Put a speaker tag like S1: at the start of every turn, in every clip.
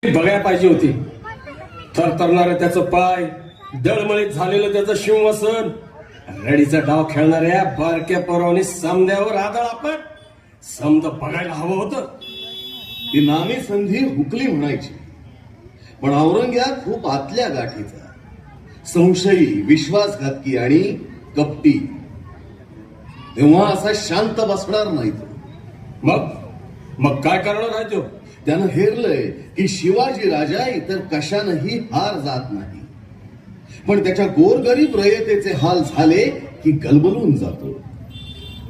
S1: बघायला पाहिजे होती. थरथरणारं त्याचं पाय, दळमळीत झालेलं त्याचं शिवसन, रडीचा डाव खेळणाऱ्या बारक्या पोरांनी समद्यावर आदळ आपण समद बघायला हवं होतं.
S2: ती नामी संधी हुकली म्हणायची, पण औरंग्यात खूप आतल्या गाठीचा, संशयी, विश्वासघातकी आणि कपटी. तेव्हा असा शांत बसणार नाही तो.
S1: मग काय करणार आहे तो?
S2: त्यानं हेरलंय की शिवाजी राजा इतर कशानंही हार जात नाही, पण त्याच्या गोरगरीब रयतेचे हाल झाले की गलबलून जातो.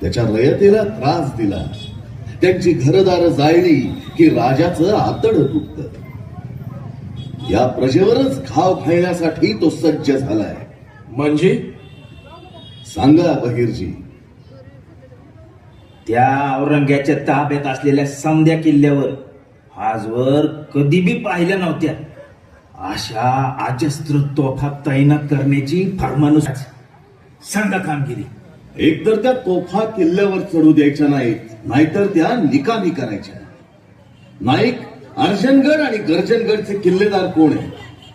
S2: त्याच्या रयतेला त्रास दिला, त्यांची घरदार जाळली की राजाचं आतड तुटत. या प्रजेवरच घाव घालण्यासाठी तो सज्ज झालाय.
S1: म्हणजे
S2: सांगा बहिर्जी.
S3: त्या औरंग्याच्या ताब्यात असलेल्या समद्या किल्ल्यावर आजवर कधी बी पाहिल्या नव्हत्या अशा अजस्त्र तोफा तैनात करण्याची फरमानुस सांगा कामगिरी.
S2: एकतर त्या तोफा किल्ल्यावर चढू द्यायच्या नाहीत, नाहीतर त्या निकामी करायच्या. नाईक अर्जनगड आणि गर्जनगडचे किल्लेदार कोण आहे?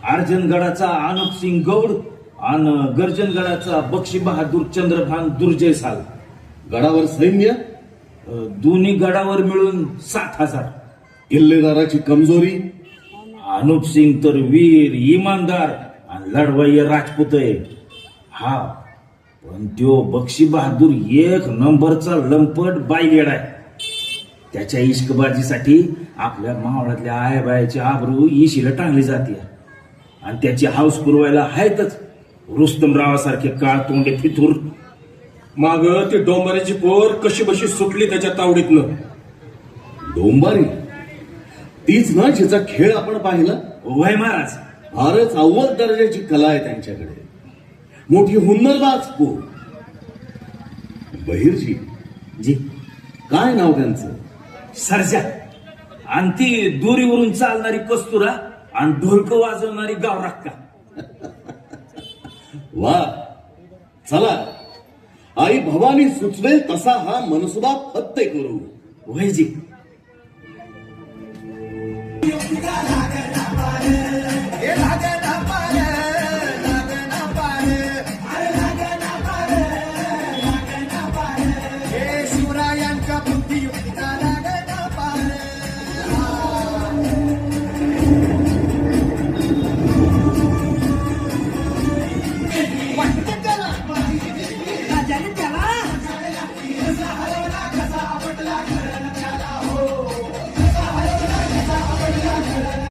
S3: अर्जनगडाचा अनुप सिंग गौड आणि गर्जनगडाचा बक्षी बहादूर चंद्रभान दुर्जयसाल.
S2: गडावर सैन्य?
S3: दोन्ही गडावर मिळून 7,000.
S2: किल्लेदाराची कमजोरी?
S3: अनुप सिंग तर वीर, इमानदार आणि लढवय्य राजपूत आहे. हा, पण त्यो बक्षी बहादूर एक नंबरचा लंपट बाईगेड आहे. त्याच्या इश्कबाजीसाठी आपल्या मावळातल्या आयाबायाची आबरू इशीला टांगली जाते आणि त्याची हाऊस पुरवायला आहेतच रुस्तमरावासारखे काळ तोंडे फितूर.
S1: माग ती डोंबऱ्याची पोर कशी बशी सुटली त्याच्या तावडीतनं.
S2: डोंबारी? तीच ना जिचा खेळ आपण पाहिला?
S3: वय महाराज,
S2: फारच अव्वल दर्जाची कला आहे त्यांच्याकडे, मोठी हुन्नरबाज पोर. बहिर्जी,
S3: जी
S2: काय नाव त्यांचं?
S3: सरजा. आणि ती दोरीवरून चालणारी कस्तुरा आणि ढोलक वाजवणारी गावराक्का.
S2: वा, चला आई भवानी सुचवेल तसा हा मनसुबा फत्ते करू.
S3: वयजी.